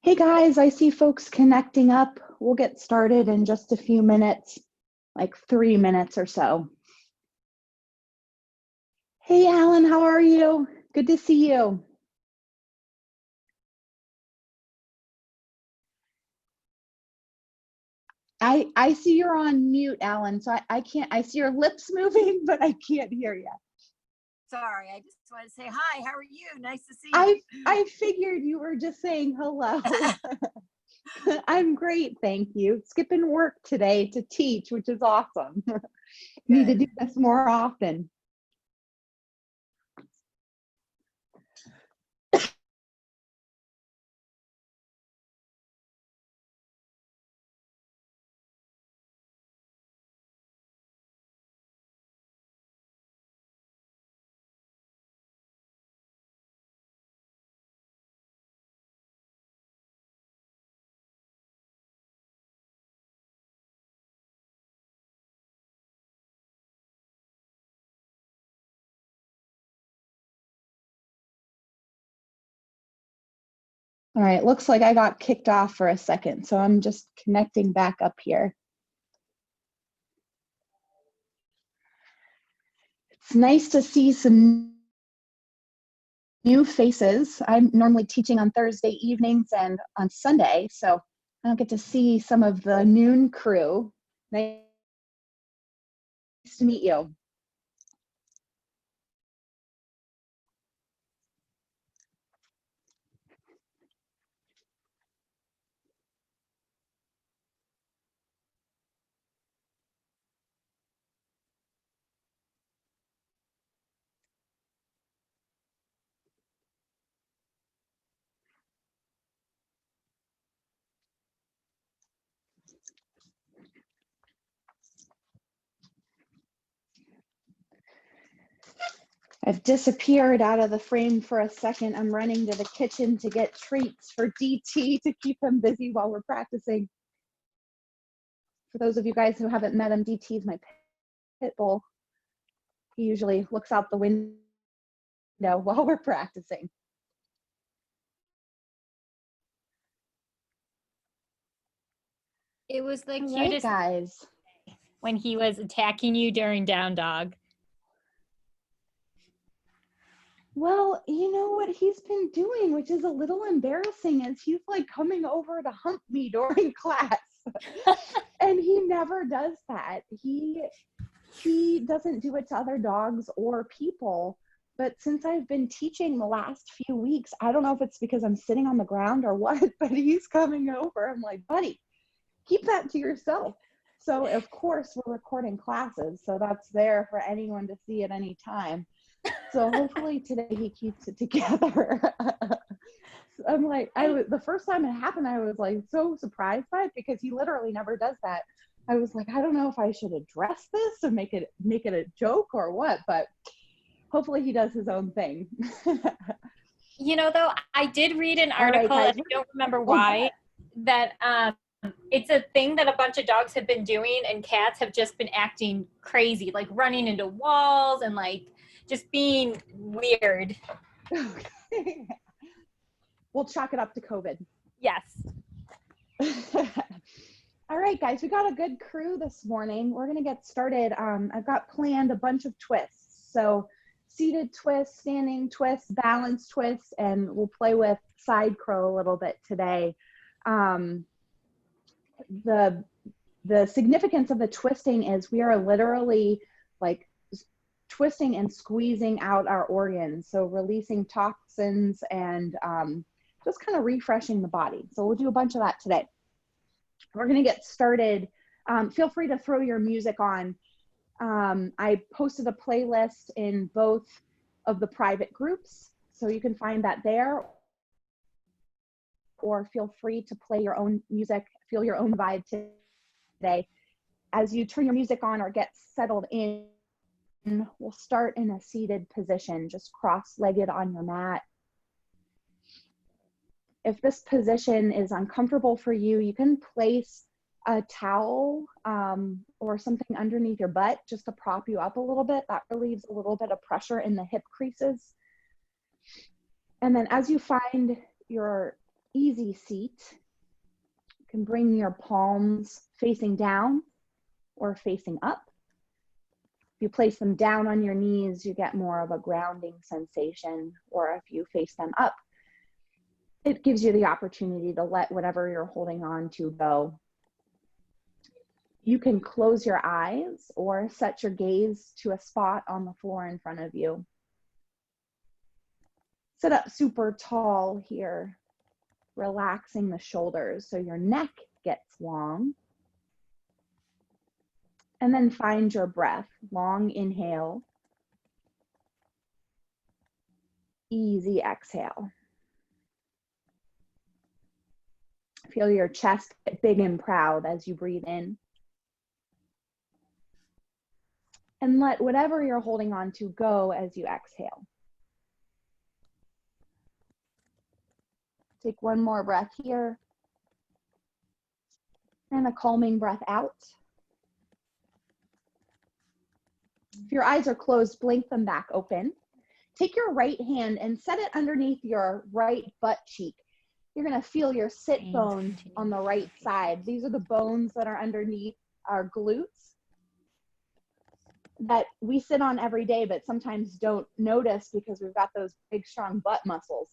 Hey guys, I see folks connecting up. We'll get started in just a few minutes, like 3 minutes or so. Hey Alan, how are you? Good to see you. I see you're on mute, Alan, so I can't, I see your lips moving, but I can't hear you. Sorry, I just want to say hi. How are you? Nice to see you. I figured you were just saying hello. I'm great, thank you. Skipping work today to teach, which is awesome. Need to do this more often. All right, looks like I got kicked off for a second, so I'm just connecting back up here. It's nice to see some new faces. I'm normally teaching on Thursday evenings and on Sunday, so I don't get to see some of the noon crew. Nice to meet you. I've disappeared out of the frame for a second. I'm running to the kitchen to get treats for DT to keep him busy while we're practicing. For those of you guys who haven't met him, DT is my pit bull. He usually looks out the window while we're practicing. It was the cutest guys when he was attacking you during Down Dog. Well, you know what he's been doing, which is a little embarrassing, is he's like coming over to hump me during class. And he never does that. He doesn't do it to other dogs or people. But since I've been teaching the last few weeks, I don't know if it's because I'm sitting on the ground or what, but he's coming over. I'm like, buddy, keep that to yourself. So of course we're recording classes, so that's there for anyone to see at any time. So hopefully today he keeps it together. I'm like, the first time it happened, I was like so surprised by it because he literally never does that. I was like, I don't know if I should address this or make it a joke or what, but hopefully he does his own thing. You know, though, I did read an article, and I don't remember why, that it's a thing that a bunch of dogs have been doing, and cats have just been acting crazy, like running into walls and like just being weird. Okay. We'll chalk it up to COVID. Yes. All right, guys, we got a good crew this morning. We're going to get started. I've got planned a bunch of twists. So seated twist, standing twist, balance twist, and we'll play with side crow a little bit today. The significance of the twisting is we are literally like twisting and squeezing out our organs. So releasing toxins and just kind of refreshing the body. So we'll do a bunch of that today. We're going to get started. Feel free to throw your music on. I posted a playlist in both of the private groups, so you can find that there, or feel free to play your own music, feel your own vibe today. As you turn your music on or get settled in, we'll start in a seated position, just cross-legged on your mat. If this position is uncomfortable for you, you can place a towel or something underneath your butt just to prop you up a little bit. That relieves a little bit of pressure in the hip creases. And then as you find your easy seat. You can bring your palms facing down or facing up. If you place them down on your knees, you get more of a grounding sensation, or if you face them up, it gives you the opportunity to let whatever you're holding on to go. You can close your eyes or set your gaze to a spot on the floor in front of you. Sit up super tall here, relaxing the shoulders so your neck gets long. And then find your breath. Long inhale. Easy exhale. Feel your chest get big and proud as you breathe in. And let whatever you're holding on to go as you exhale. Take one more breath here. And a calming breath out. If your eyes are closed, blink them back open. Take your right hand and set it underneath your right butt cheek. You're going to feel your sit bone on the right side. These are the bones that are underneath our glutes that we sit on every day, but sometimes don't notice because we've got those big, strong butt muscles.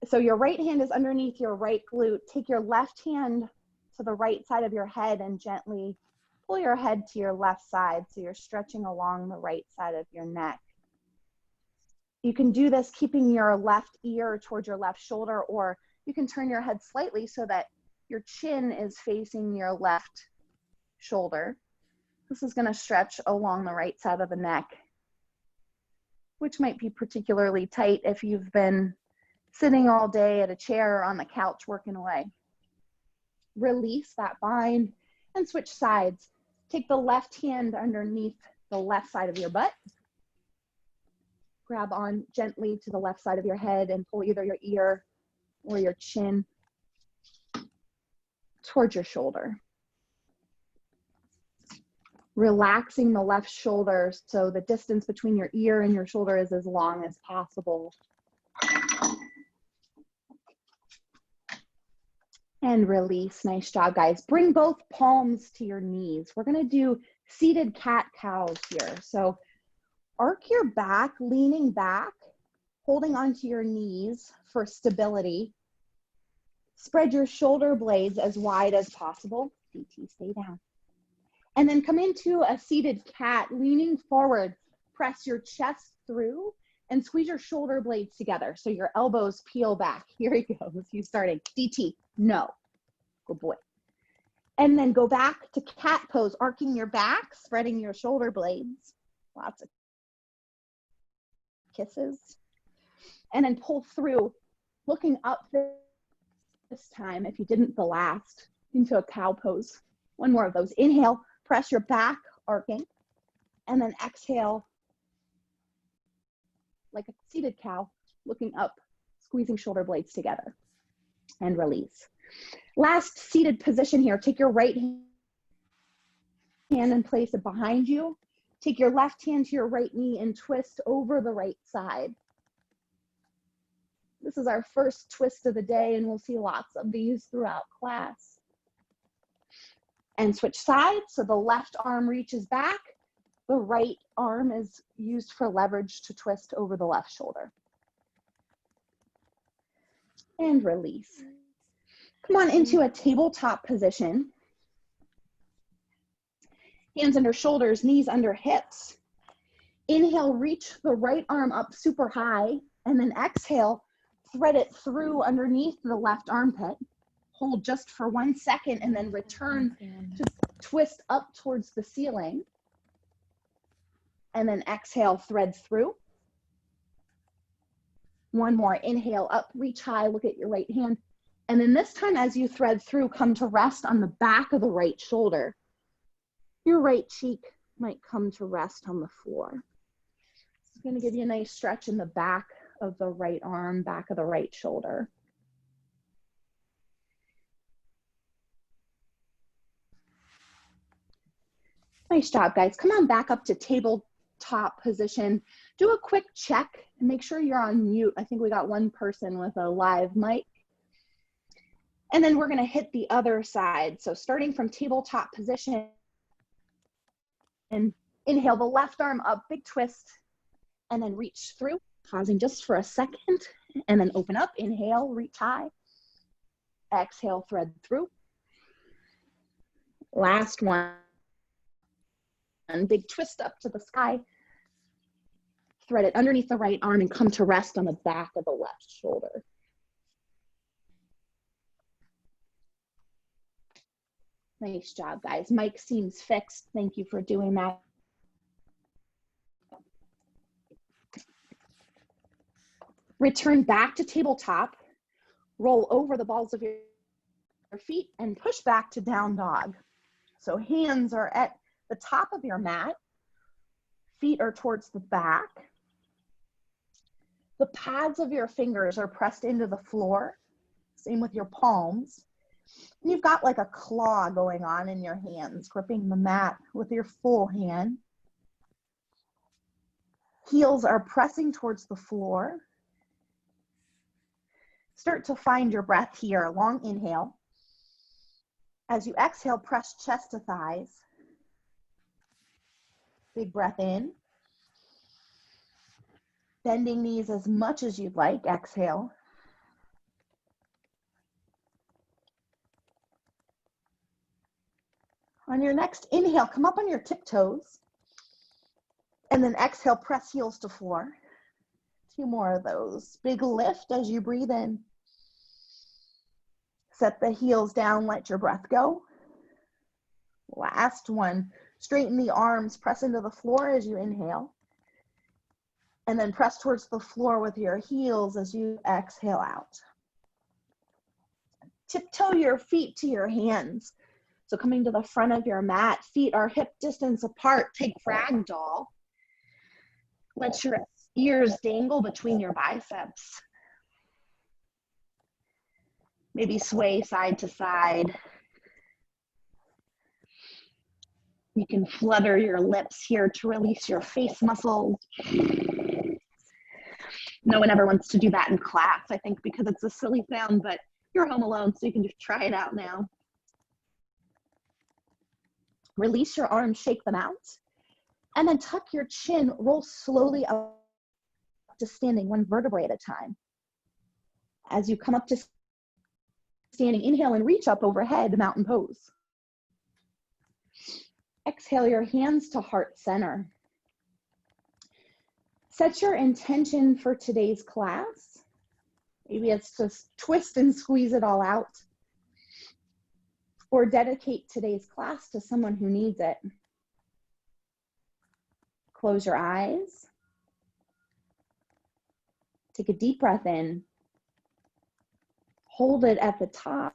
So your right hand is underneath your right glute. Take your left hand to the right side of your head and gently pull your head to your left side so you're stretching along the right side of your neck. You can do this keeping your left ear towards your left shoulder, or you can turn your head slightly so that your chin is facing your left shoulder. This is going to stretch along the right side of the neck, which might be particularly tight if you've been sitting all day at a chair or on the couch working away. Release that bind and switch sides. Take the left hand underneath the left side of your butt. Grab on gently to the left side of your head and pull either your ear or your chin towards your shoulder. Relaxing the left shoulder so the distance between your ear and your shoulder is as long as possible. And release. Nice job, guys. Bring both palms to your knees. We're going to do seated cat-cows here. So arc your back, leaning back, holding onto your knees for stability. Spread your shoulder blades as wide as possible. DT, stay down. And then come into a seated cat, leaning forward. Press your chest through and squeeze your shoulder blades together so your elbows peel back. Here he goes. He's starting. DT, no. Good boy. And then go back to cat pose, arcing your back, spreading your shoulder blades. Lots of kisses. And then pull through, looking up this time, if you didn't the last, into a cow pose. One more of those. Inhale, press your back, arcing. And then exhale, like a seated cow, looking up, squeezing shoulder blades together. And release. Last seated position here. Take your right hand and place it behind you. Take your left hand to your right knee and twist over the right side. This is our first twist of the day, and we'll see lots of these throughout class. And switch sides, so the left arm reaches back. The right arm is used for leverage to twist over the left shoulder. And release. Come on into a tabletop position. Hands under shoulders, knees under hips. Inhale, reach the right arm up super high, and then exhale, thread it through underneath the left armpit. Hold just for 1 second and then return to twist up towards the ceiling. And then exhale, thread through. One more, inhale up, reach high, look at your right hand. And then this time as you thread through, come to rest on the back of the right shoulder. Your right cheek might come to rest on the floor. It's going to give you a nice stretch in the back of the right arm, back of the right shoulder. Nice job, guys. Come on back up to tabletop position. Do a quick check and make sure you're on mute. I think we got one person with a live mic. And then we're going to hit the other side. So starting from tabletop position, and inhale the left arm up, big twist, and then reach through, pausing just for a second, and then open up. Inhale, reach high. Exhale, thread through. Last one. And big twist up to the sky. Thread it underneath the right arm and come to rest on the back of the left shoulder. Nice job, guys. Mike seems fixed. Thank you for doing that. Return back to tabletop. Roll over the balls of your feet and push back to down dog. So hands are at the top of your mat. Feet are towards the back. The pads of your fingers are pressed into the floor. Same with your palms. And you've got like a claw going on in your hands, gripping the mat with your full hand. Heels are pressing towards the floor. Start to find your breath here. Long inhale. As you exhale, press chest to thighs. Big breath in. Bending knees as much as you'd like. Exhale. On your next inhale, come up on your tiptoes. And then exhale, press heels to floor. 2 more of those. Big lift as you breathe in. Set the heels down, let your breath go. Last one. Straighten the arms, press into the floor as you inhale. And then press towards the floor with your heels as you exhale out. Tiptoe your feet to your hands. So coming to the front of your mat, feet are hip distance apart. Take ragdoll. Let your ears dangle between your biceps. Maybe sway side to side. You can flutter your lips here to release your face muscles. No one ever wants to do that in class, I think, because it's a silly sound, but you're home alone, so you can just try it out now. Release your arms, shake them out, and then tuck your chin, roll slowly up to standing, 1 vertebrae at a time. As you come up to standing, inhale and reach up overhead, mountain pose. Exhale your hands to heart center. Set your intention for today's class. Maybe it's just twist and squeeze it all out. Or dedicate today's class to someone who needs it. Close your eyes. Take a deep breath in. Hold it at the top.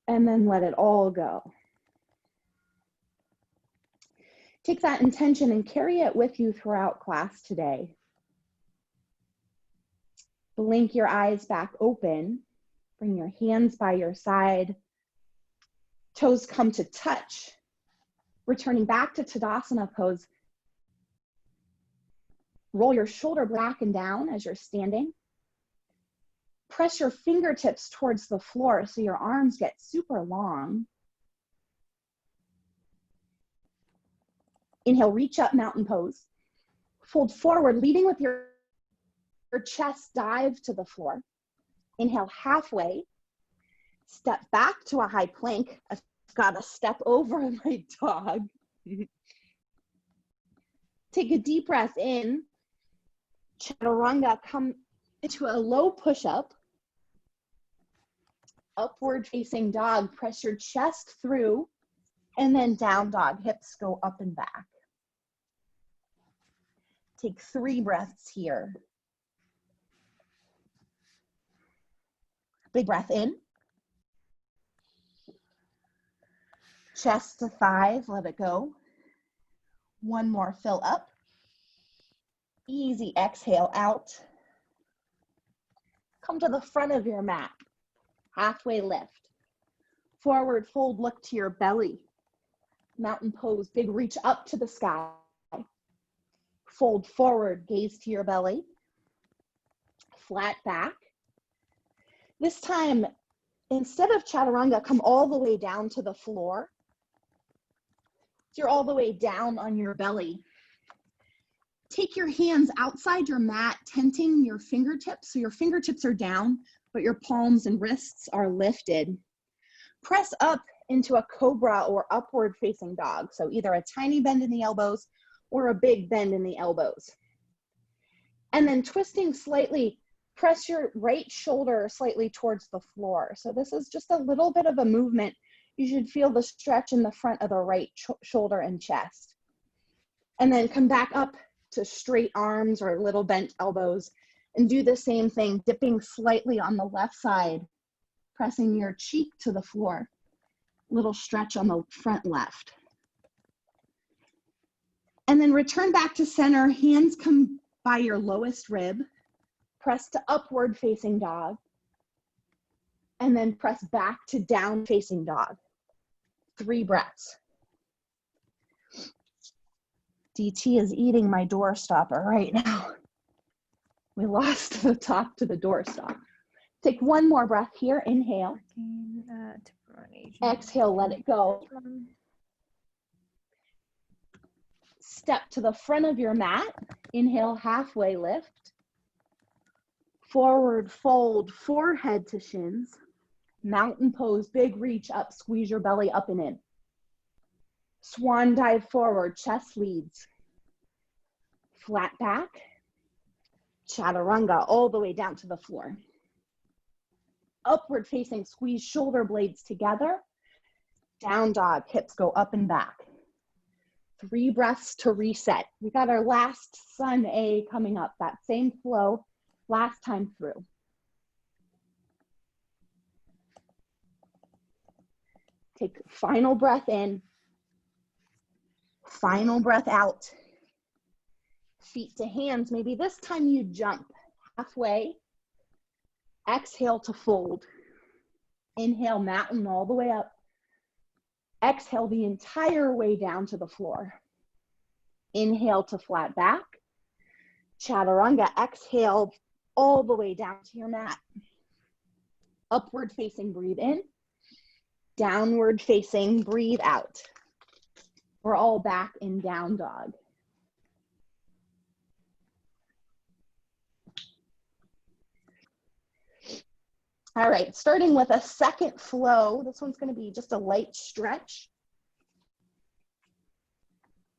And then let it all go. Take that intention and carry it with you throughout class today. Blink your eyes back open. Bring your hands by your side. Toes come to touch. Returning back to Tadasana pose. Roll your shoulder back and down as you're standing. Press your fingertips towards the floor so your arms get super long. Inhale, reach up, mountain pose. Fold forward, leading with your chest, dive to the floor. Inhale, halfway. Step back to a high plank. I've got to step over my dog. Take a deep breath in. Chaturanga, come into a low push-up. Upward facing dog, press your chest through, and then down dog, hips go up and back. Take 3 breaths here. Big breath in. Chest to thighs, let it go. 1 more, fill up. Easy exhale out. Come to the front of your mat. Halfway lift. Forward fold, look to your belly. Mountain pose, big reach up to the sky. Fold forward, gaze to your belly. Flat back. This time, instead of chaturanga, come all the way down to the floor. So you're all the way down on your belly. Take your hands outside your mat, tenting your fingertips. So your fingertips are down, but your palms and wrists are lifted. Press up into a cobra or upward facing dog. So either a tiny bend in the elbows or a big bend in the elbows. And then twisting slightly, press your right shoulder slightly towards the floor. So this is just a little bit of a movement. You should feel the stretch in the front of the right shoulder and chest. And then come back up to straight arms or little bent elbows and do the same thing, dipping slightly on the left side, pressing your cheek to the floor. Little stretch on the front left. And then return back to center, hands come by your lowest rib, press to upward facing dog, and then press back to down facing dog. 3 breaths. DT is eating my door stopper right now. We lost the top to the door stop. Take 1 more breath here. Inhale. Exhale, let it go. Step to the front of your mat. Inhale, halfway lift. Forward fold, forehead to shins. Mountain pose, big reach up, squeeze your belly up and in. Swan dive forward, chest leads. Flat back. Chaturanga, all the way down to the floor. Upward facing, squeeze shoulder blades together. Down dog, hips go up and back. 3 breaths to reset. We got our last sun A coming up, that same flow last time through. Take final breath in, final breath out. Feet to hands, maybe this time you jump halfway. Exhale to fold. Inhale, mountain all the way up. Exhale the entire way down to the floor. Inhale to flat back. Chaturanga, exhale all the way down to your mat. Upward facing, breathe in. Downward facing, breathe out. We're all back in down dog. All right, starting with a second flow. This one's going to be just a light stretch.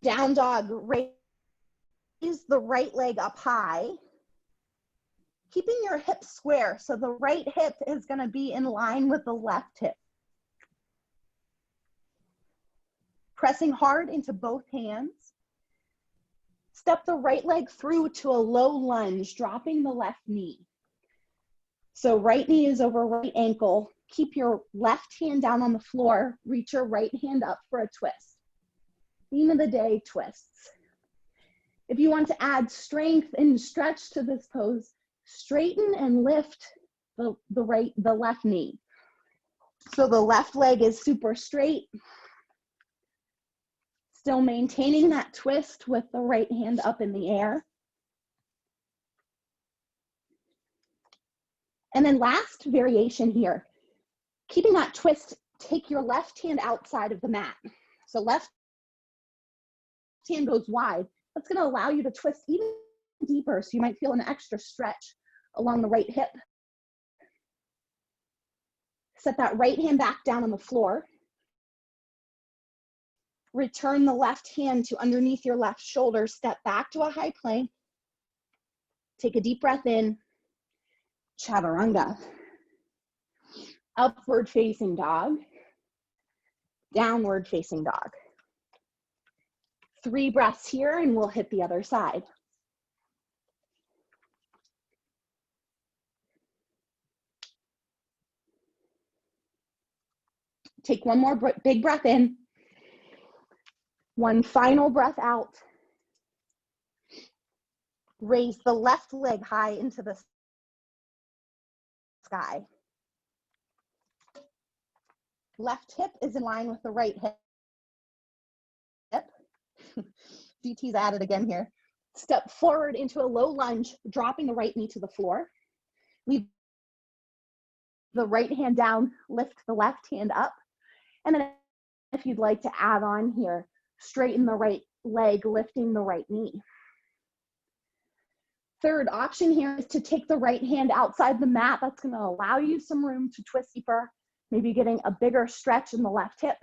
Down dog, raise the right leg up high. Keeping your hips square, so the right hip is going to be in line with the left hip. Pressing hard into both hands. Step the right leg through to a low lunge, dropping the left knee. So right knee is over right ankle. Keep your left hand down on the floor. Reach your right hand up for a twist. Theme of the day, twists. If you want to add strength and stretch to this pose, straighten and lift the left knee. So the left leg is super straight. Still maintaining that twist with the right hand up in the air. And then last variation here, keeping that twist, take your left hand outside of the mat. So left hand goes wide. That's going to allow you to twist even deeper, so you might feel an extra stretch along the right hip. Set that right hand back down on the floor. Return the left hand to underneath your left shoulder. Step back to a high plank. Take a deep breath in. Chaturanga. Upward facing dog. Downward facing dog. 3 breaths here and we'll hit the other side. Take one more big breath in. One final breath out. Raise the left leg high into the sky. Left hip is in line with the right hip. DT's at it again here. Step forward into a low lunge, dropping the right knee to the floor. Leave the right hand down, lift the left hand up. And then if you'd like to add on here, straighten the right leg, lifting the right knee. Third option here is to take the right hand outside the mat. That's going to allow you some room to twist deeper, maybe getting a bigger stretch in the left hip.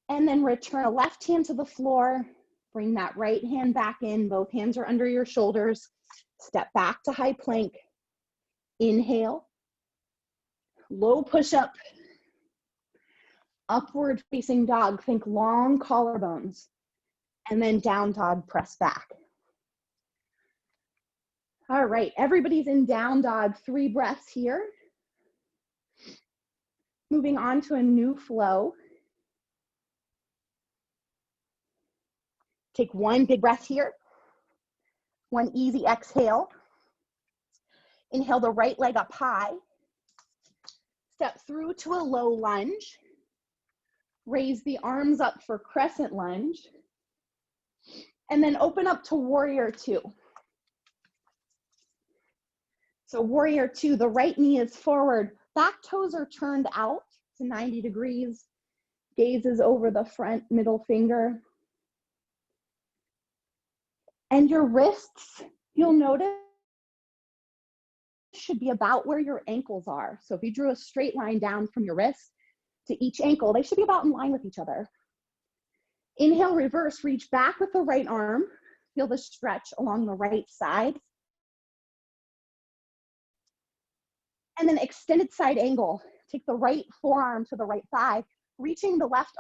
And then return a left hand to the floor. Bring that right hand back in. Both hands are under your shoulders. Step back to high plank. Inhale. Low push-up. Upward facing dog. Think long collarbones. And then down dog, press back. All right, everybody's in down dog. 3 breaths here. Moving on to a new flow. Take 1 big breath here. 1 easy exhale. Inhale the right leg up high. Step through to a low lunge. Raise the arms up for crescent lunge. And then open up to warrior 2. So warrior 2, the right knee is forward. Back toes are turned out to 90 degrees. Gaze is over the front middle finger. And your wrists, you'll notice, should be about where your ankles are. So if you drew a straight line down from your wrist to each ankle, they should be about in line with each other. Inhale, reverse, reach back with the right arm. Feel the stretch along the right side. And then extended side angle. Take the right forearm to the right thigh, reaching the left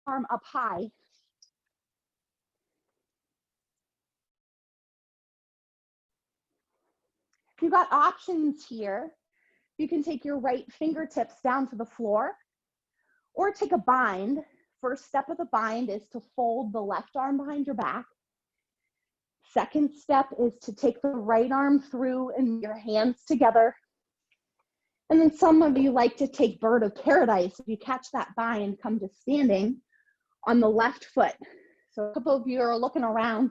arm up high. You've got options here. You can take your right fingertips down to the floor or take a bind. First step of the bind is to fold the left arm behind your back. Second step is to take the right arm through and your hands together. And then some of you like to take bird of paradise. If you catch that bind, come to standing on the left foot. So a couple of you are looking around,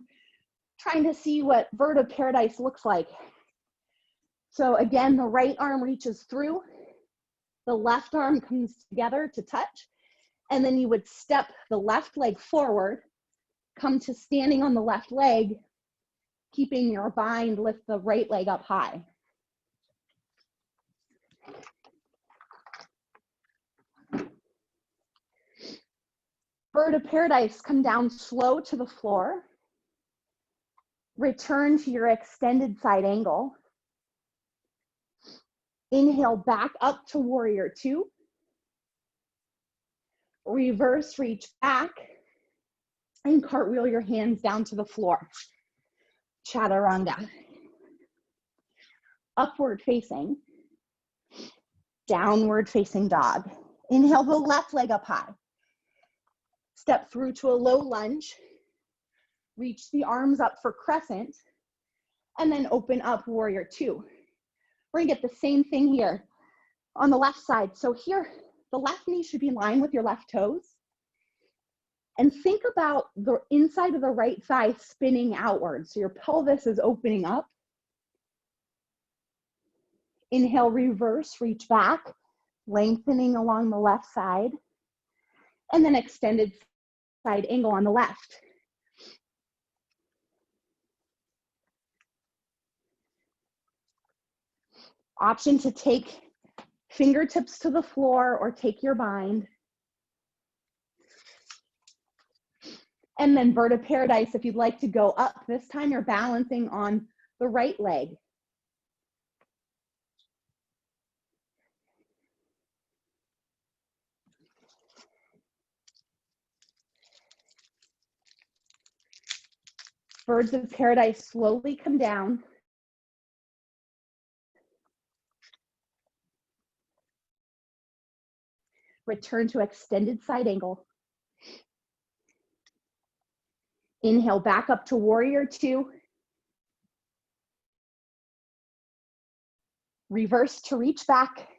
trying to see what bird of paradise looks like. So again, the right arm reaches through, the left arm comes together to touch, and then you would step the left leg forward, come to standing on the left leg, keeping your bind, lift the right leg up high. Bird of paradise, come down slow to the floor, return to your extended side angle. Inhale back up to warrior 2. Reverse, reach back and cartwheel your hands down to the floor. Chaturanga. Upward facing. Downward facing dog. Inhale the left leg up high. Step through to a low lunge. Reach the arms up for crescent. And then open up warrior 2. We're gonna get the same thing here on the left side. So here, the left knee should be in line with your left toes. And think about the inside of the right thigh spinning outward. So your pelvis is opening up. Inhale, reverse, reach back, lengthening along the left side. And then extended side angle on the left. Option to take fingertips to the floor or take your bind. And then bird of paradise, if you'd like to go up, this time you're balancing on the right leg. Birds of paradise, slowly come down. Return to extended side angle. Inhale back up to warrior 2. Reverse to reach back.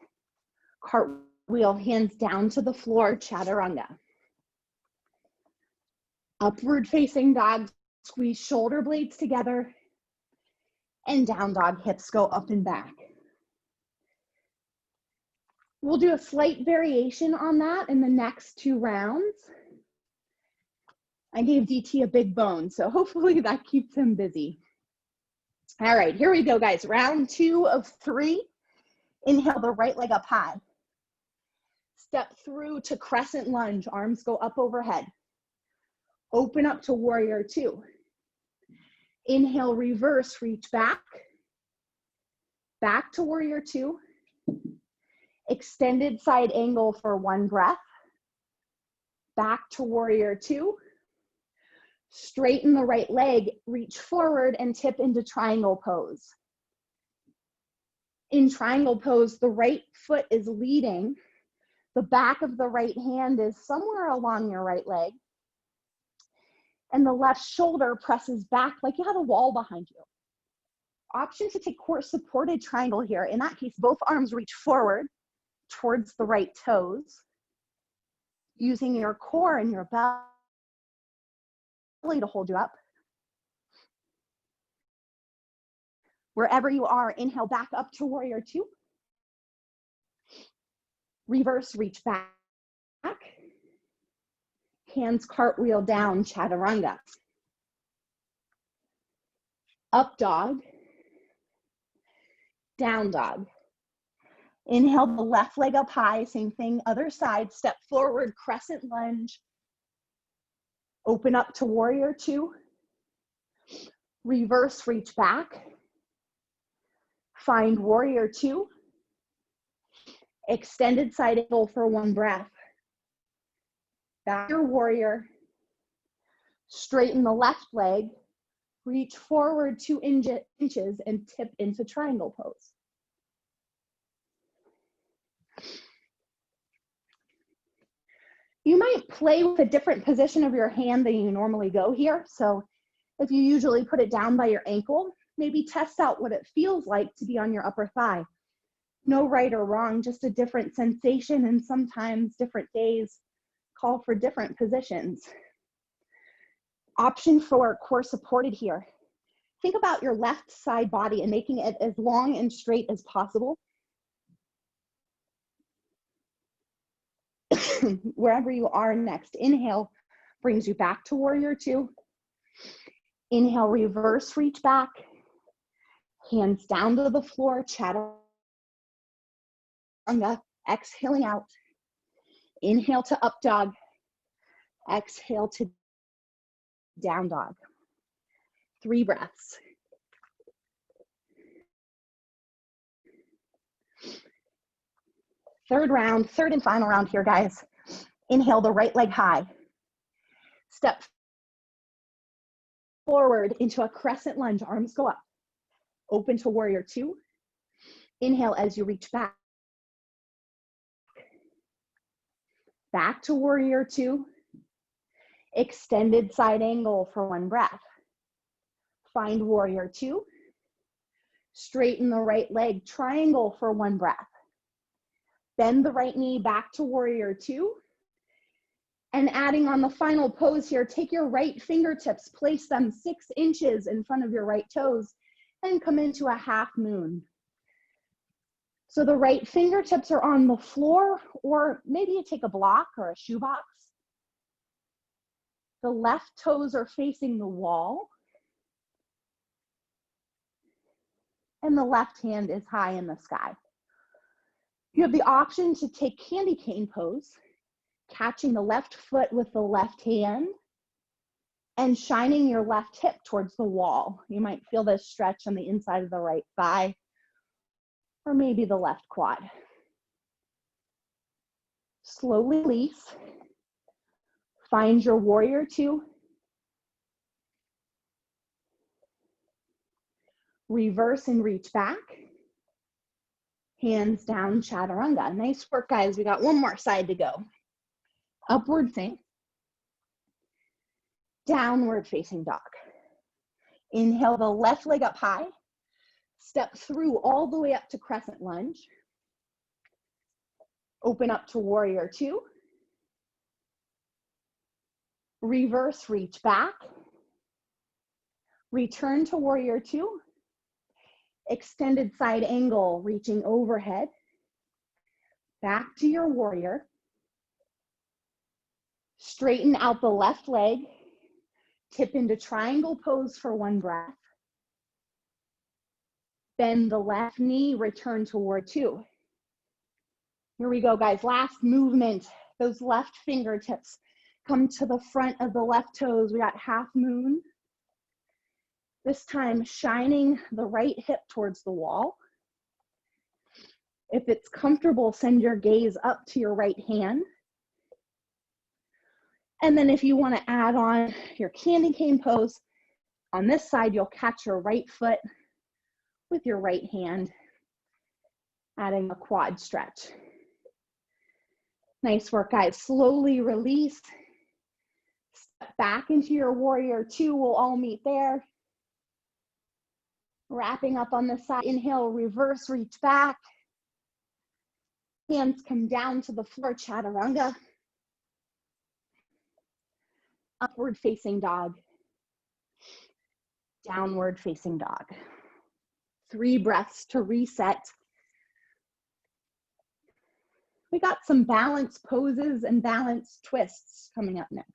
Cartwheel, hands down to the floor, chaturanga. Upward facing dog, squeeze shoulder blades together. And down dog, hips go up and back. We'll do a slight variation on that in the next 2 rounds. I gave DT a big bone, so hopefully that keeps him busy. All right, here we go, guys. Round 2 of 3. Inhale the right leg up high. Step through to crescent lunge, arms go up overhead. Open up to warrior 2. Inhale, reverse, reach back. Back to warrior 2. Extended side angle for 1 breath. Back to warrior 2. Straighten the right leg, reach forward and tip into triangle pose. In triangle pose, the right foot is leading. The back of the right hand is somewhere along your right leg. And the left shoulder presses back like you have a wall behind you. Option to take core supported triangle here. In that case, both arms reach forward towards the right toes, using your core and your belly to hold you up. Wherever you are, inhale back up to warrior 2. Reverse, reach back. Hands cartwheel down, chaturanga. Up dog. Down dog. Inhale the left leg up high, same thing, other side, step forward, crescent lunge. Open up to warrior 2. Reverse, reach back. Find warrior 2. Extended side angle for 1 breath. Back to warrior. Straighten the left leg. Reach forward 2 inches and tip into triangle pose. You might play with a different position of your hand than you normally go here. So if you usually put it down by your ankle, maybe test out what it feels like to be on your upper thigh. No right or wrong, just a different sensation, and sometimes different days call for different positions. Option for core supported here. Think about your left side body and making it as long and straight as possible. Wherever you are next, inhale brings you back to warrior 2. Inhale, reverse, reach back. Hands down to the floor, chaturanga. Exhaling out. Inhale to up dog. Exhale to down dog. 3 breaths. Third and final round here, guys. Inhale the right leg high. Step forward into a crescent lunge, arms go up. Open to warrior 2. Inhale as you reach back. Back to warrior 2. Extended side angle for 1 breath. Find warrior 2. Straighten the right leg, triangle for 1 breath. Bend the right knee back to warrior 2. And adding on the final pose here, take your right fingertips, place them 6 inches in front of your right toes, and come into a half moon. So the right fingertips are on the floor, or maybe you take a block or a shoebox. The left toes are facing the wall. And the left hand is high in the sky. You have the option to take candy cane pose, catching the left foot with the left hand and shining your left hip towards the wall. You might feel this stretch on the inside of the right thigh or maybe the left quad. Slowly release. Find your warrior 2. Reverse and reach back. Hands down, chaturanga. Nice work, guys. We got 1 more side to go. Upward facing. Downward facing dog. Inhale the left leg up high. Step through all the way up to crescent lunge. Open up to warrior 2. Reverse, reach back. Return to warrior 2. Extended side angle, reaching overhead. Back to your warrior. Straighten out the left leg. Tip into triangle pose for 1 breath. Bend the left knee, return toward 2. Here we go, guys. Last movement. Those left fingertips come to the front of the left toes. We got half moon. This time, shining the right hip towards the wall. If it's comfortable, send your gaze up to your right hand. And then if you want to add on your candy cane pose, on this side, you'll catch your right foot with your right hand, adding a quad stretch. Nice work, guys. Slowly release. Step back into your warrior 2. We'll all meet there. Wrapping up on the side. Inhale, reverse, reach back. Hands come down to the floor, chaturanga. Upward facing dog. Downward facing dog. 3 breaths to reset. We got some balance poses and balance twists coming up next.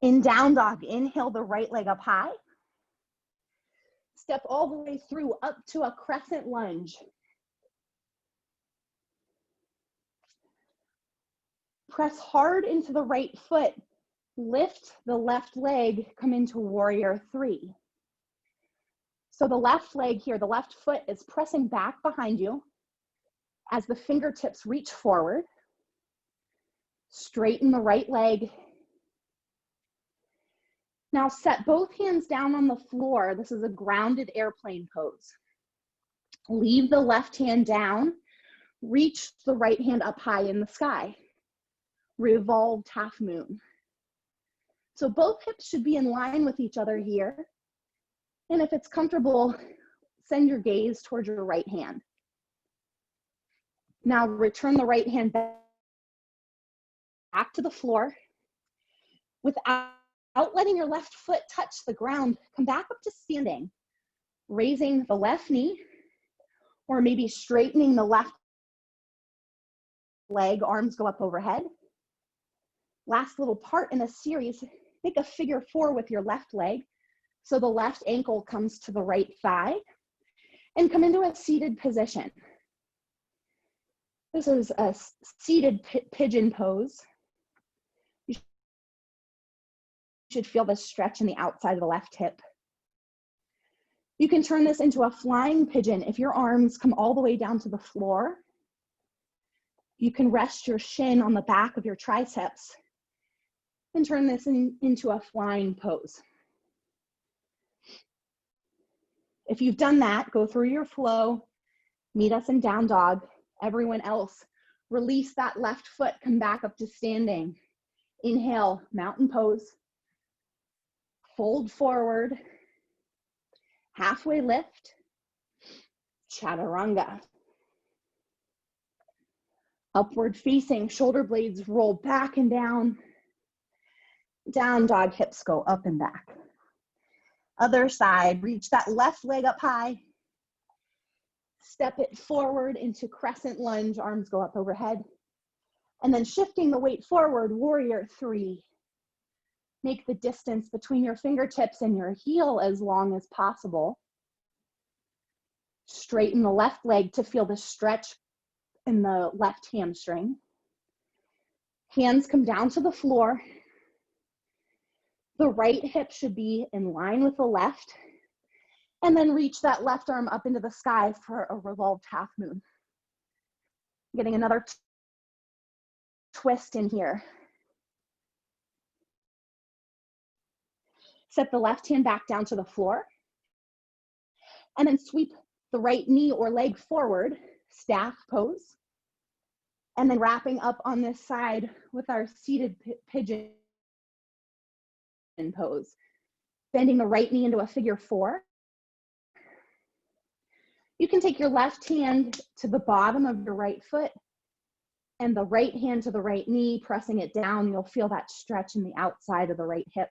In down dog, inhale the right leg up high. Step all the way through up to a crescent lunge. Press hard into the right foot. Lift the left leg, come into warrior 3. So the left leg here, the left foot is pressing back behind you as the fingertips reach forward. Straighten the right leg. Now set both hands down on the floor. This is a grounded airplane pose. Leave the left hand down. Reach the right hand up high in the sky. Revolved half moon. So both hips should be in line with each other here. And if it's comfortable, send your gaze towards your right hand. Now return the right hand back to the floor. Without letting your left foot touch the ground, come back up to standing. Raising the left knee, or maybe straightening the left leg, arms go up overhead. Last little part in a series, make a figure 4 with your left leg. So the left ankle comes to the right thigh and come into a seated position. This is a seated pigeon pose. You should feel the stretch in the outside of the left hip. You can turn this into a flying pigeon if your arms come all the way down to the floor. You can rest your shin on the back of your triceps and turn this into a flying pose. If you've done that, go through your flow, meet us in down dog. Everyone else, release that left foot, come back up to standing. Inhale, mountain pose. Fold forward, halfway lift, chaturanga. Upward facing, shoulder blades roll back and down. Down dog, hips go up and back. Other side, reach that left leg up high. Step it forward into crescent lunge, arms go up overhead. And then shifting the weight forward, warrior 3. Make the distance between your fingertips and your heel as long as possible. Straighten the left leg to feel the stretch in the left hamstring. Hands come down to the floor. The right hip should be in line with the left. And then reach that left arm up into the sky for a revolved half moon. Getting another twist in here. Set the left hand back down to the floor. And then sweep the right knee or leg forward, staff pose. And then wrapping up on this side with our seated pigeon pose. Bending the right knee into a figure 4. You can take your left hand to the bottom of your right foot and the right hand to the right knee, pressing it down. You'll feel that stretch in the outside of the right hip.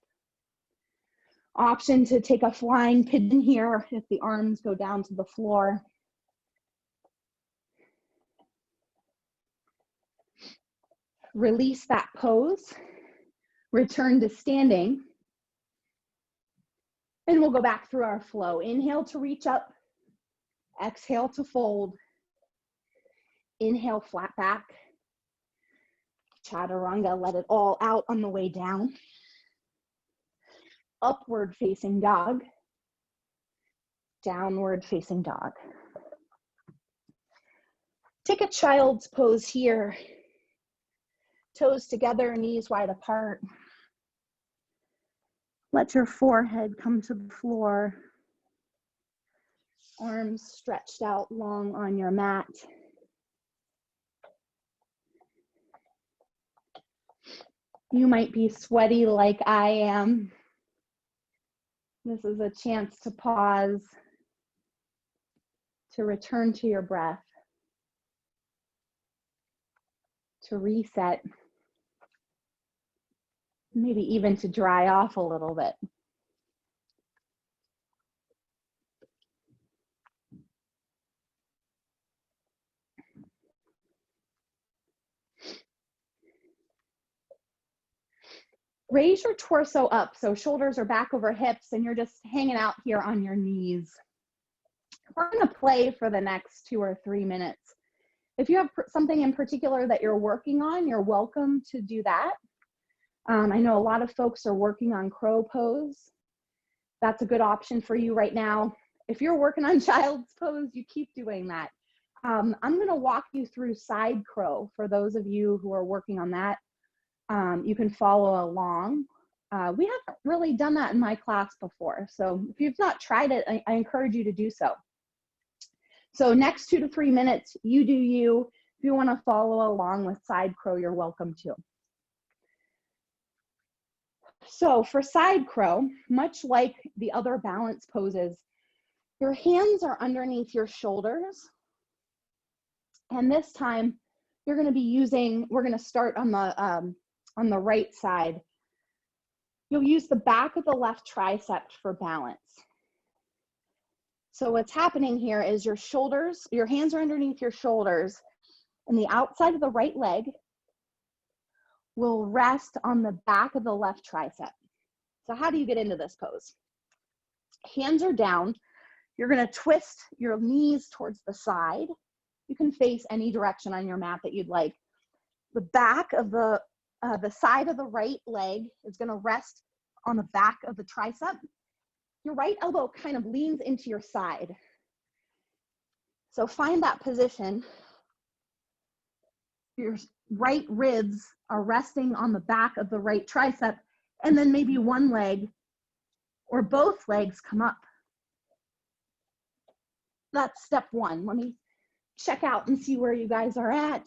Option to take a flying pigeon here if the arms go down to the floor. Release that pose, return to standing, and we'll go back through our flow. Inhale to reach up, exhale to fold, inhale flat back, chaturanga, let it all out on the way down, upward facing dog, downward facing dog. Take a child's pose here. Toes together, knees wide apart. Let your forehead come to the floor. Arms stretched out long on your mat. You might be sweaty like I am. This is a chance to pause, to return to your breath, to reset. Maybe even to dry off a little bit. Raise your torso up, so shoulders are back over hips and you're just hanging out here on your knees. We're gonna play for the next 2 or 3 minutes. If you have something in particular that you're working on, you're welcome to do that. I know a lot of folks are working on crow pose. That's a good option for you right now. If you're working on child's pose, you keep doing that. I'm gonna walk you through side crow for those of you who are working on that. You can follow along. We haven't really done that in my class before, so if you've not tried it, I encourage you to do so. So next 2 to 3 minutes, you do you. If you wanna follow along with side crow, you're welcome to. So for side crow, much like the other balance poses, your hands are underneath your shoulders. And this time you're gonna be using, we're gonna start on the right side. You'll use the back of the left tricep for balance. So what's happening here is your shoulders, your hands are underneath your shoulders, and the outside of the right leg will rest on the back of the left tricep. So how do you get into this pose? Hands are down. You're gonna twist your knees towards the side. You can face any direction on your mat that you'd like. The back of the side of the right leg is gonna rest on the back of the tricep. Your right elbow kind of leans into your side. So find that position. Your right ribs are resting on the back of the right tricep, and then maybe one leg or both legs come up. That's step one. Let me check out and see where you guys are at.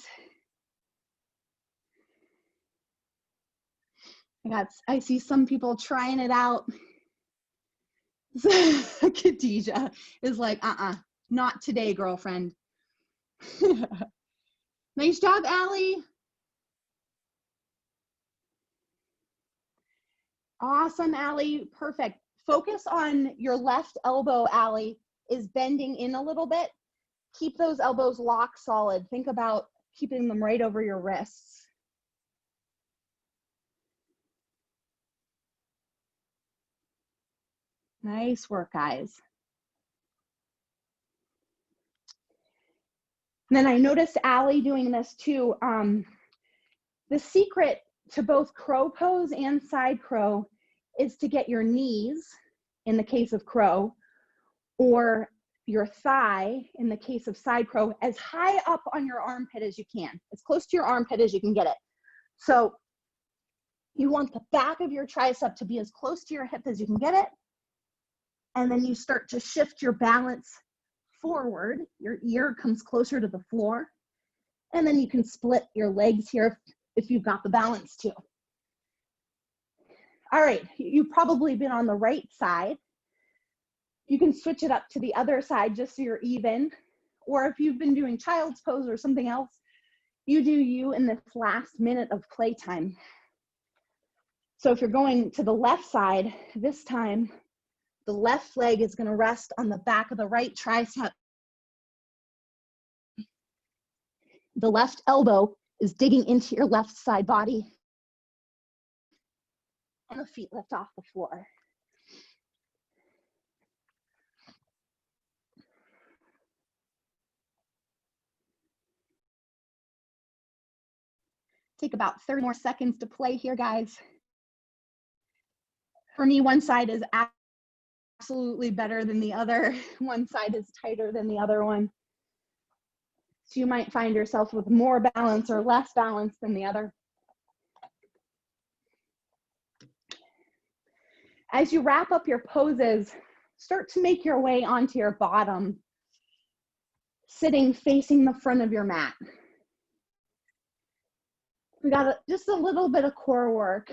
I see some people trying it out. Khadijah is like, not today, girlfriend. Nice job, Allie. Awesome, Allie, perfect. Focus on your left elbow, Allie, is bending in a little bit. Keep those elbows locked solid. Think about keeping them right over your wrists. Nice work, guys. And then I noticed Allie doing this too. The secret to both crow pose and side crow is to get your knees, in the case of crow, or your thigh, in the case of side crow, as high up on your armpit as you can, as close to your armpit as you can get it. So you want the back of your tricep to be as close to your hip as you can get it. And then you start to shift your balance forward. Your ear comes closer to the floor. And then you can split your legs here if you've got the balance too. All right, you've probably been on the right side. You can switch it up to the other side just so you're even. Or if you've been doing child's pose or something else, you do you in this last minute of playtime. So if you're going to the left side, this time, the left leg is going to rest on the back of the right tricep. The left elbow is digging into your left side body. And the feet lift off the floor. Take about 30 more seconds to play here, guys. For me, one side is absolutely better than the other. One side is tighter than the other one. So you might find yourself with more balance or less balance than the other. As you wrap up your poses, start to make your way onto your bottom, sitting facing the front of your mat. We got just a little bit of core work.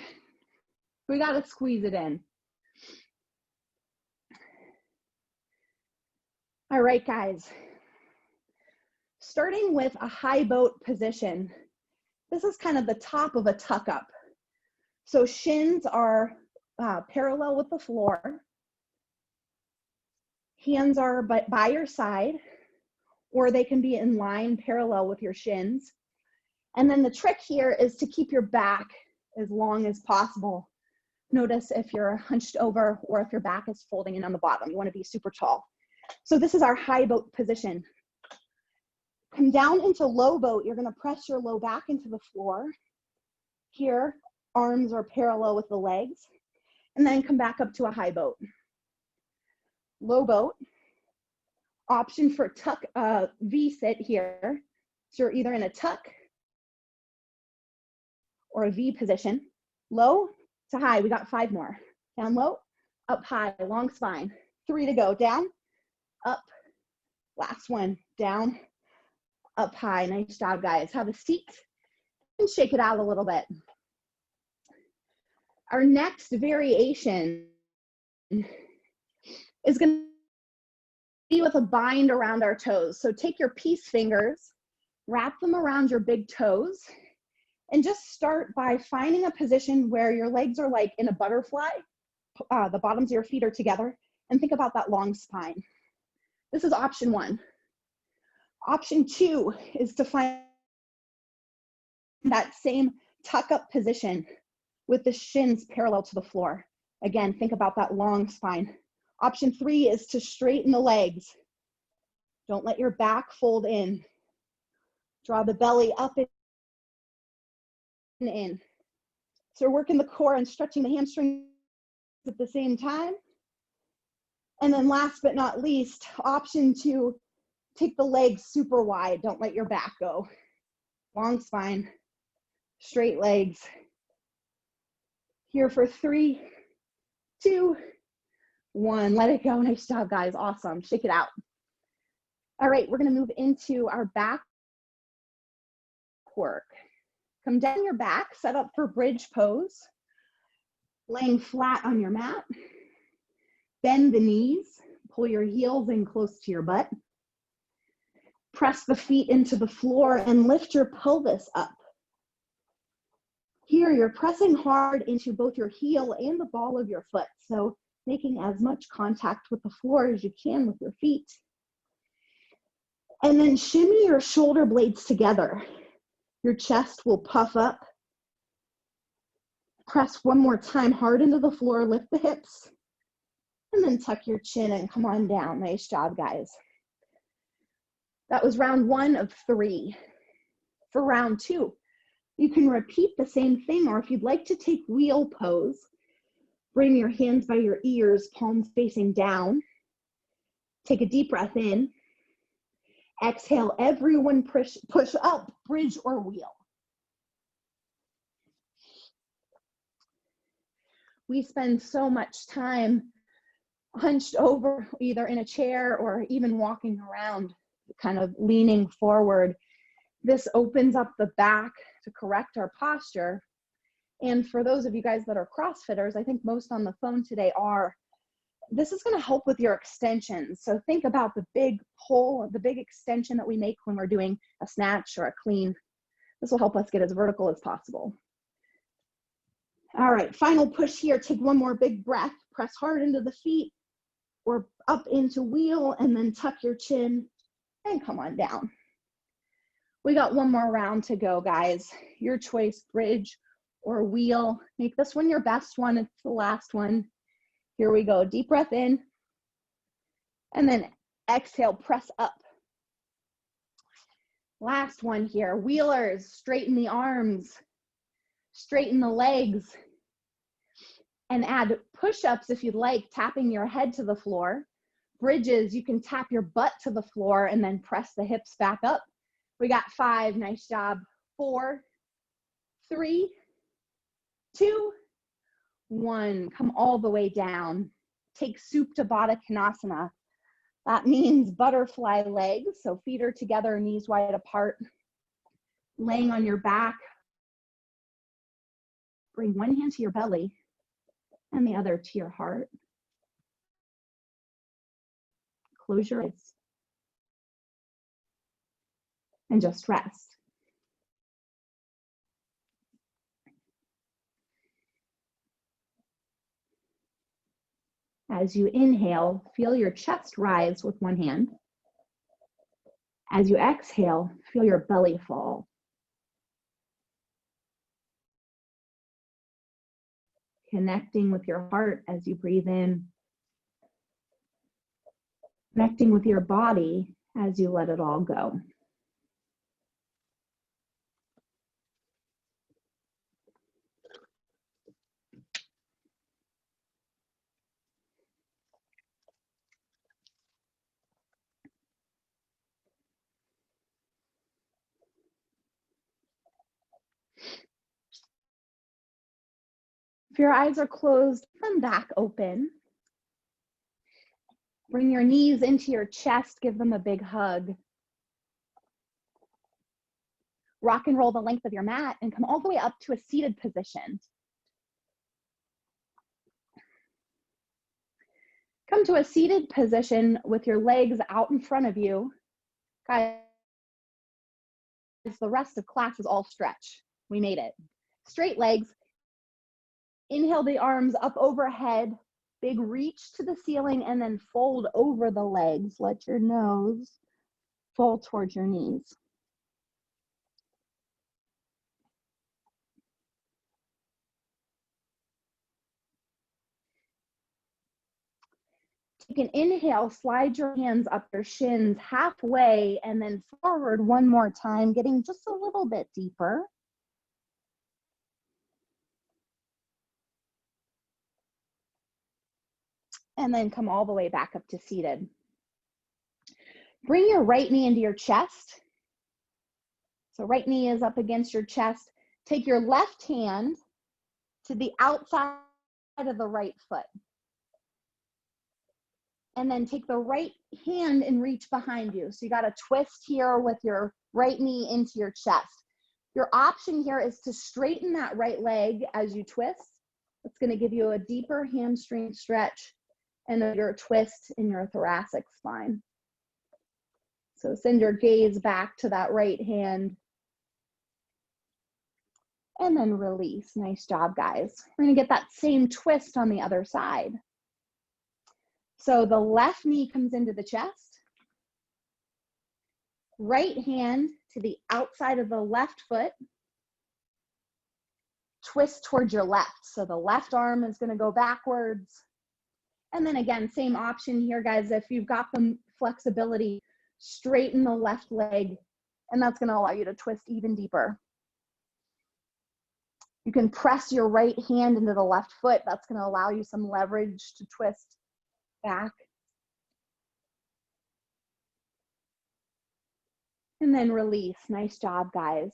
We got to squeeze it in. All right, guys. Starting with a high boat position. This is kind of the top of a tuck up. So shins are parallel with the floor. Hands are by your side, or they can be in line parallel with your shins. And then the trick here is to keep your back as long as possible. Notice if you're hunched over or if your back is folding in on the bottom. You want to be super tall. So this is our high boat position. Come down into low boat. You're going to press your low back into the floor. Here, arms are parallel with the legs. And then come back up to a high boat. Low boat. Option for tuck, V-sit here. So you're either in a tuck or a V position. Low to high, we got 5 more. Down low, up high, long spine. 3 to go, down, up, last one, down, up high. Nice job, guys. Have a seat and shake it out a little bit. Our next variation is gonna be with a bind around our toes. So take your peace fingers, wrap them around your big toes, and just start by finding a position where your legs are like in a butterfly, the bottoms of your feet are together, and think about that long spine. This is option 1. Option 2 is to find that same tuck up position with the shins parallel to the floor. Again, think about that long spine. Option 3 is to straighten the legs. Don't let your back fold in. Draw the belly up and in. So we're working the core and stretching the hamstrings at the same time. And then last but not least, option 2, take the legs super wide. Don't let your back go. Long spine, straight legs. Here for 3, 2, 1. Let it go. Nice job, guys. Awesome. Shake it out. All right, we're going to move into our back work. Come down your back, set up for bridge pose, laying flat on your mat. Bend the knees, pull your heels in close to your butt. Press the feet into the floor and lift your pelvis up. Here, you're pressing hard into both your heel and the ball of your foot, so making as much contact with the floor as you can with your feet. And then shimmy your shoulder blades together. Your chest will puff up. Press one more time hard into the floor, lift the hips, and then tuck your chin and come on down. Nice job, guys. That was round 1 of 3. For round 2, you can repeat the same thing, or if you'd like to take wheel pose, bring your hands by your ears, palms facing down. Take a deep breath in. Exhale, everyone push up, bridge or wheel. We spend so much time hunched over, either in a chair or even walking around, kind of leaning forward. This opens up the back to correct our posture. And for those of you guys that are CrossFitters, I think most on the phone today are, this is going to help with your extensions. So think about the big pull, the big extension that we make when we're doing a snatch or a clean. This will help us get as vertical as possible. All right, final push here. Take one more big breath. Press hard into the feet or up into wheel, and then tuck your chin and come on down. We got one more round to go, guys. Your choice, bridge or wheel. Make this one your best one. It's the last one. Here we go. Deep breath in. And then exhale, press up. Last one here. Wheelers, straighten the arms, straighten the legs, and add push-ups if you'd like, tapping your head to the floor. Bridges, you can tap your butt to the floor and then press the hips back up. We got 5, nice job. 4, 3, 2, 1. Come all the way down. Take Supta Baddha Konasana. That means butterfly legs, so feet are together, knees wide apart. Laying on your back. Bring one hand to your belly and the other to your heart. Close your eyes and just rest. As you inhale, feel your chest rise with one hand. As you exhale, feel your belly fall. Connecting with your heart as you breathe in. Connecting with your body as you let it all go. If your eyes are closed, come back open. Bring your knees into your chest, give them a big hug. Rock and roll the length of your mat and come all the way up to a seated position. Come to a seated position with your legs out in front of you. Guys, the rest of class is all stretch. We made it. Straight legs. Inhale the arms up overhead, big reach to the ceiling, and then fold over the legs. Let your nose fold towards your knees. Take an inhale, slide your hands up your shins halfway, and then forward one more time, getting just a little bit deeper. And then come all the way back up to seated. Bring your right knee into your chest. So right knee is up against your chest. Take your left hand to the outside of the right foot. And then take the right hand and reach behind you. So you got a twist here with your right knee into your chest. Your option here is to straighten that right leg as you twist. It's going to give you a deeper hamstring stretch and your twist in your thoracic spine. So send your gaze back to that right hand. And then release. Nice job, guys. We're going to get that same twist on the other side. So the left knee comes into the chest. Right hand to the outside of the left foot. Twist towards your left. So the left arm is going to go backwards. And then again, same option here, guys. If you've got the flexibility, straighten the left leg, and that's going to allow you to twist even deeper. You can press your right hand into the left foot. That's going to allow you some leverage to twist back. And then release. Nice job, guys.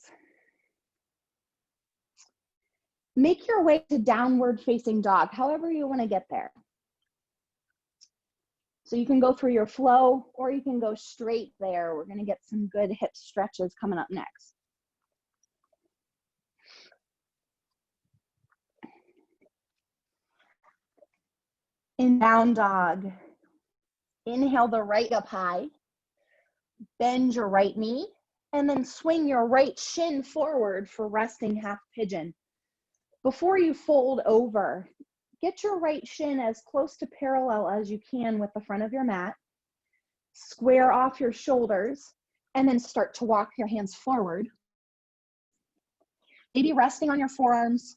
Make your way to downward facing dog, however you want to get there. So you can go through your flow or you can go straight there. We're going to get some good hip stretches coming up next. In down dog, inhale the right up high, bend your right knee, and then swing your right shin forward for resting half pigeon. Before you fold over, get your right shin as close to parallel as you can with the front of your mat. Square off your shoulders, and then start to walk your hands forward. Maybe resting on your forearms,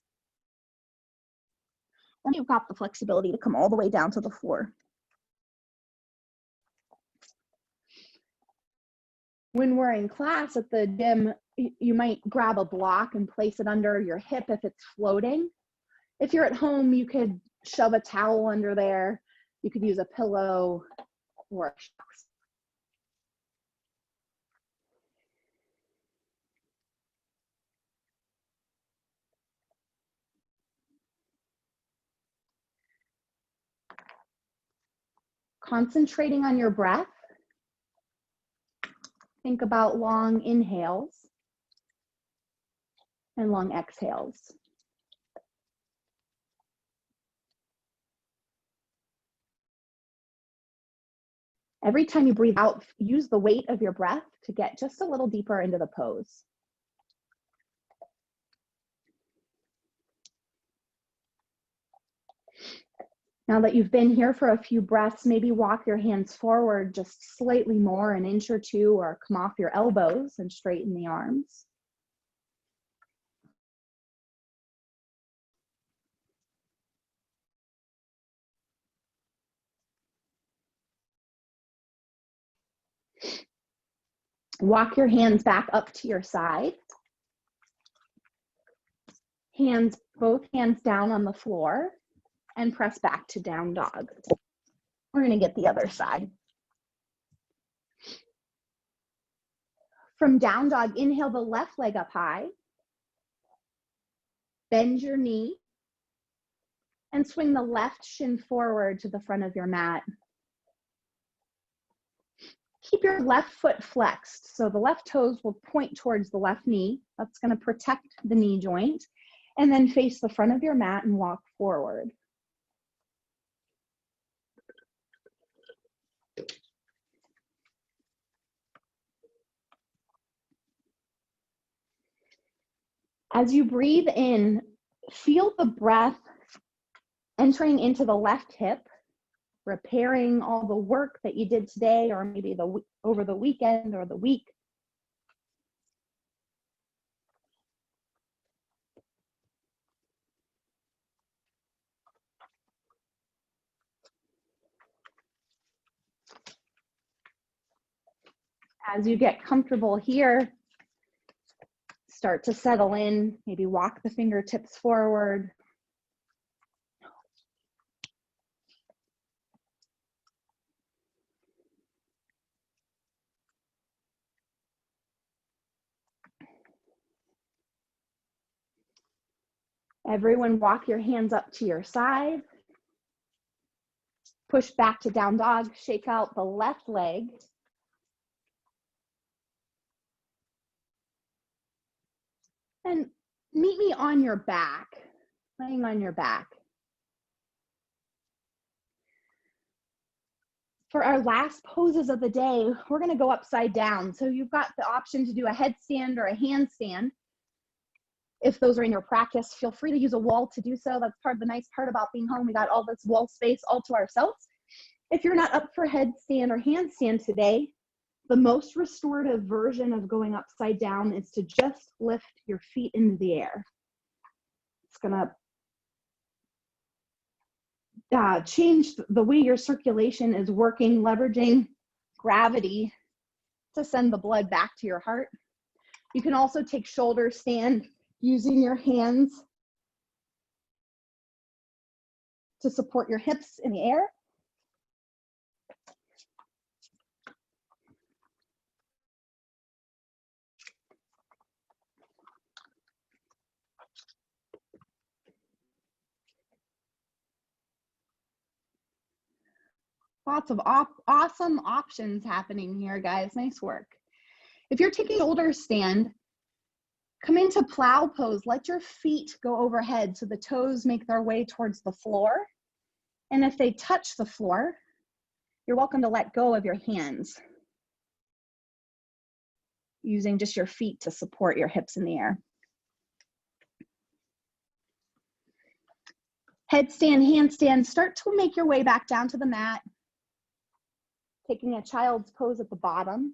or you've got the flexibility to come all the way down to the floor. When we're in class at the gym, you might grab a block and place it under your hip if it's floating. If you're at home, you could shove a towel under there. You could use a pillow or a box. Concentrating on your breath. Think about long inhales and long exhales. Every time you breathe out, use the weight of your breath to get just a little deeper into the pose. Now that you've been here for a few breaths, maybe walk your hands forward just slightly more, an inch or two, or come off your elbows and straighten the arms. Walk your hands back up to your side. Both hands down on the floor, and press back to down dog. We're going to get the other side. From down dog, inhale the left leg up high. Bend your knee and swing the left shin forward to the front of your mat. Keep your left foot flexed, so the left toes will point towards the left knee. That's going to protect the knee joint. And then face the front of your mat and walk forward. As you breathe in, feel the breath entering into the left hip, repairing all the work that you did today or maybe over the weekend or the week. As you get comfortable here, start to settle in, maybe walk the fingertips forward. Everyone walk your hands up to your side. Push back to down dog, shake out the left leg. And meet me on your back, laying on your back. For our last poses of the day, we're going to go upside down. So you've got the option to do a headstand or a handstand. If those are in your practice, feel free to use a wall to do so. That's part of the nice part about being home. We got all this wall space all to ourselves. If you're not up for headstand or handstand today, the most restorative version of going upside down is to just lift your feet into the air. It's gonna change the way your circulation is working, leveraging gravity to send the blood back to your heart. You can also take shoulder stand using your hands to support your hips in the air. Lots of awesome options happening here, guys. Nice work. If you're taking shoulder stand, come into plow pose. Let your feet go overhead so the toes make their way towards the floor. And if they touch the floor, you're welcome to let go of your hands, using just your feet to support your hips in the air. Headstand, handstand, start to make your way back down to the mat. Taking a child's pose at the bottom.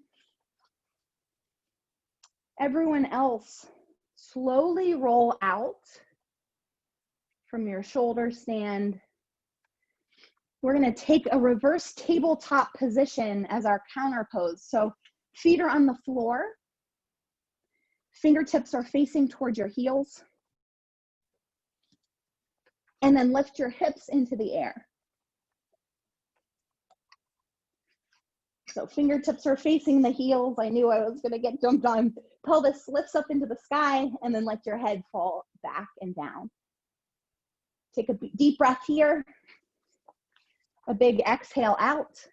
Everyone else, slowly roll out from your shoulder stand. We're gonna take a reverse tabletop position as our counter pose. So feet are on the floor, fingertips are facing towards your heels, and then lift your hips into the air. So fingertips are facing the heels. I knew I was gonna get jumped on. Pelvis lifts up into the sky, and then let your head fall back and down. Take a deep breath here. A big exhale out.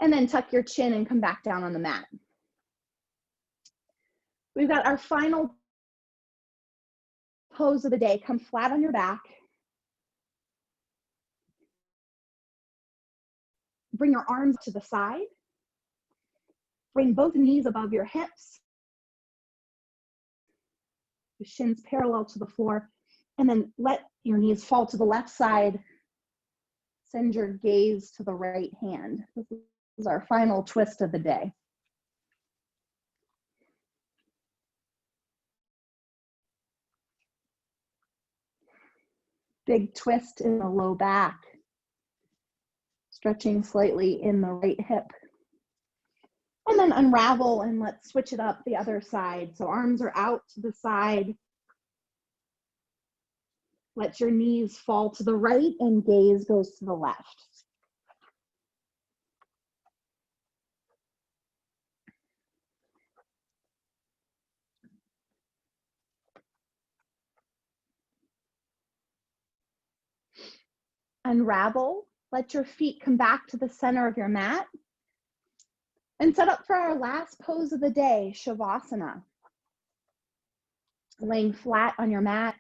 And then tuck your chin and come back down on the mat. We've got our final pose of the day. Come flat on your back. Bring your arms to the side. Bring both knees above your hips. The shins parallel to the floor. And then let your knees fall to the left side. Send your gaze to the right hand. This is our final twist of the day. Big twist in the low back. Stretching slightly in the right hip. And then unravel and let's switch it up the other side. So arms are out to the side. Let your knees fall to the right and gaze goes to the left. Unravel, let your feet come back to the center of your mat. And set up for our last pose of the day, Shavasana. Laying flat on your mat.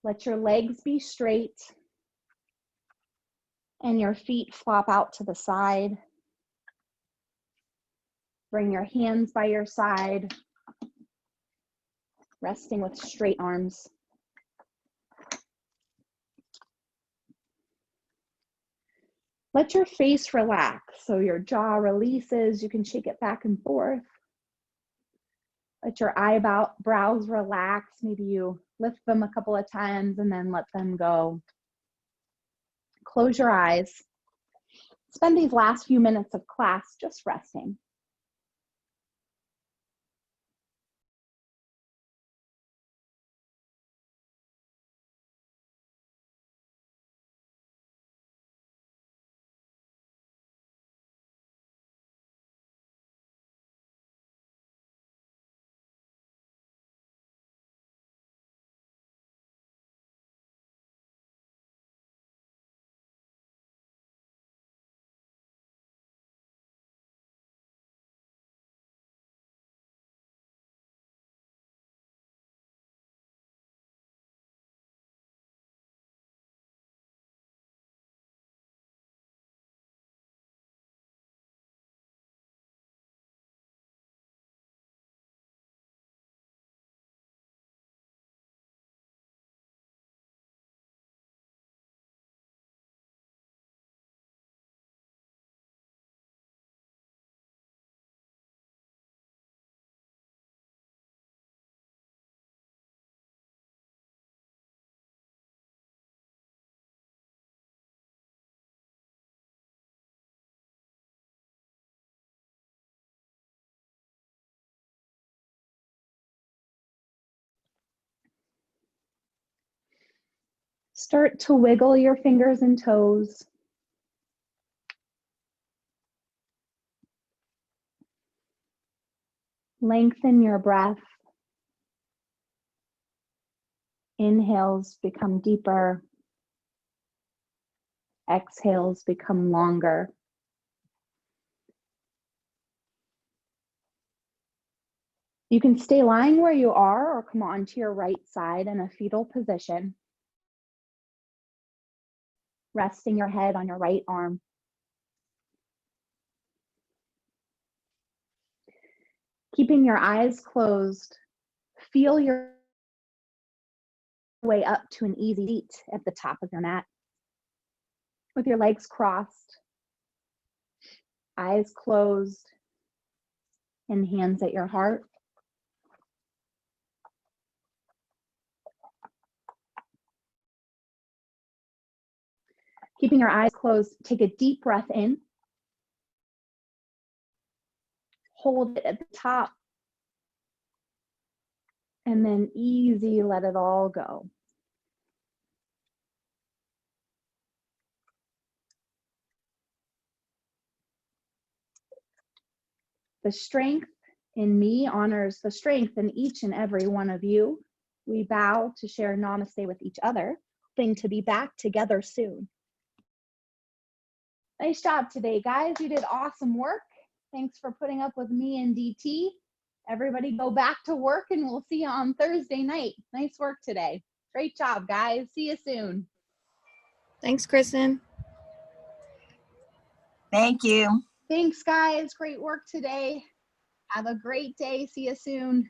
Let your legs be straight and your feet flop out to the side. Bring your hands by your side, resting with straight arms. Let your face relax, so your jaw releases. You can shake it back and forth. Let your eyebrows relax. Maybe you lift them a couple of times and then let them go. Close your eyes. Spend these last few minutes of class just resting. Start to wiggle your fingers and toes. Lengthen your breath. Inhales become deeper. Exhales become longer. You can stay lying where you are or come onto your right side in a fetal position. Resting your head on your right arm. Keeping your eyes closed, feel your way up to an easy seat at the top of your mat with your legs crossed, eyes closed, and hands at your heart. Keeping your eyes closed, take a deep breath in. Hold it at the top. And then easy, let it all go. The strength in me honors the strength in each and every one of you. We vow to share namaste with each other, hoping to be back together soon. Nice job today, guys. You did awesome work. Thanks for putting up with me and DT. Everybody go back to work and we'll see you on Thursday night. Nice work today. Great job, guys. See you soon. Thanks, Kristen. Thank you. Thanks, guys. Great work today. Have a great day. See you soon.